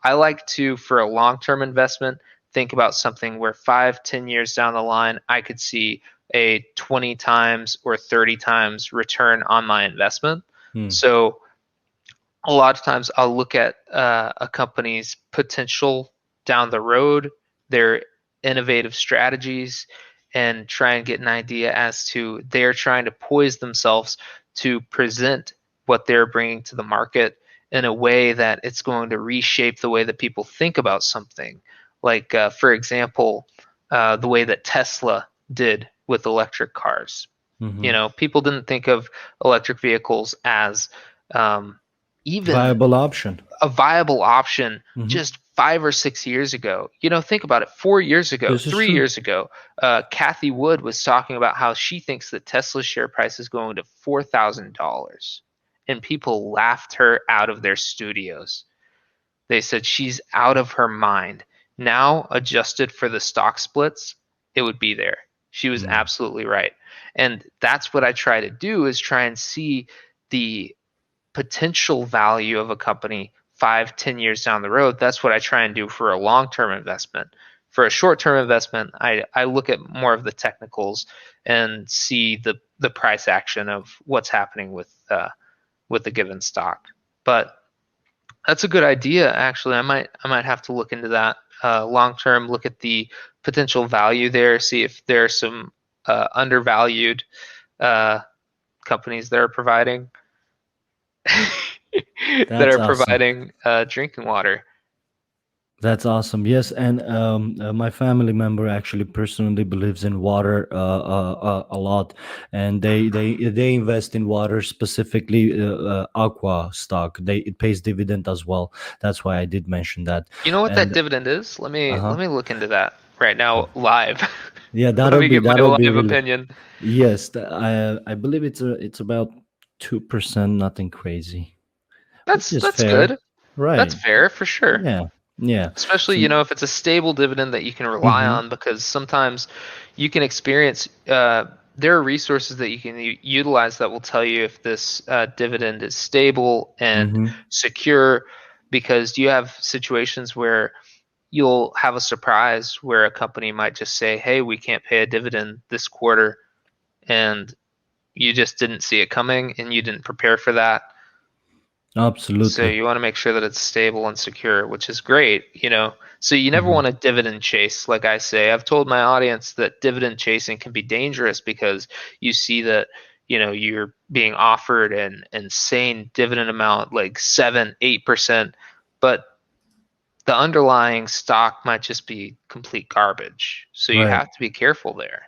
I like to, for a long-term investment, think about something where 5, 10 years down the line, I could see a 20 times or 30 times return on my investment. Hmm. So a lot of times I'll look at a company's potential down the road, their innovative strategies, and try and get an idea as to they're trying to poise themselves to present what they're bringing to the market in a way that it's going to reshape the way that people think about something. Like, for example, the way that Tesla did with electric cars. Hmm. People didn't think of electric vehicles as um, even Viable option. a viable option Hmm. just 5 or 6 years ago. Think about it. 4 years ago, This is three true. years ago, Kathy Wood was talking about how she thinks that Tesla's share price is going to $4,000. And people laughed her out of their studios. They said she's out of her mind. Now, adjusted for the stock splits, it would be there. She was Hmm. absolutely right. And that's what I try to do is try and see the potential value of a company 5, 10 years down the road. That's what I try and do for a long-term investment. For a short-term investment, I look at more of the technicals and see the price action of what's happening with the given stock. But that's a good idea, actually. I might have to look into that long term. Look at the potential value there. See if there are some undervalued uh, companies that are providing that That's are awesome. providing drinking water. That's awesome. Yes, and my family member actually personally believes in water a lot, and they invest in water, specifically aqua stock. It pays dividend as well. That's why I did mention that. You know what that And dividend is? Let me uh-huh. let me look into that right now live. Yeah, Let me get my that'll be live really. opinion. Yes, I believe it's about 2%, nothing crazy, which That's is that's fair, good. That's right? fair for sure. Yeah, yeah. Especially, So. if it's a stable dividend that you can rely Mhm. on, because sometimes you can experience, there are resources that you can utilize that will tell you if this dividend is stable and Mhm. secure, because you have situations where you'll have a surprise where a company might just say, hey, we can't pay a dividend this quarter, and you just didn't see it coming and you didn't prepare for that. So Absolutely. you want to make sure that it's stable and secure, which is great. So you never Mhm. want to dividend chase, like I say. I've told my audience that dividend chasing can be dangerous because you see that, you're being offered an insane dividend amount, like 7, 8%, but the underlying stock might just be complete garbage. So you Right. have to be careful there.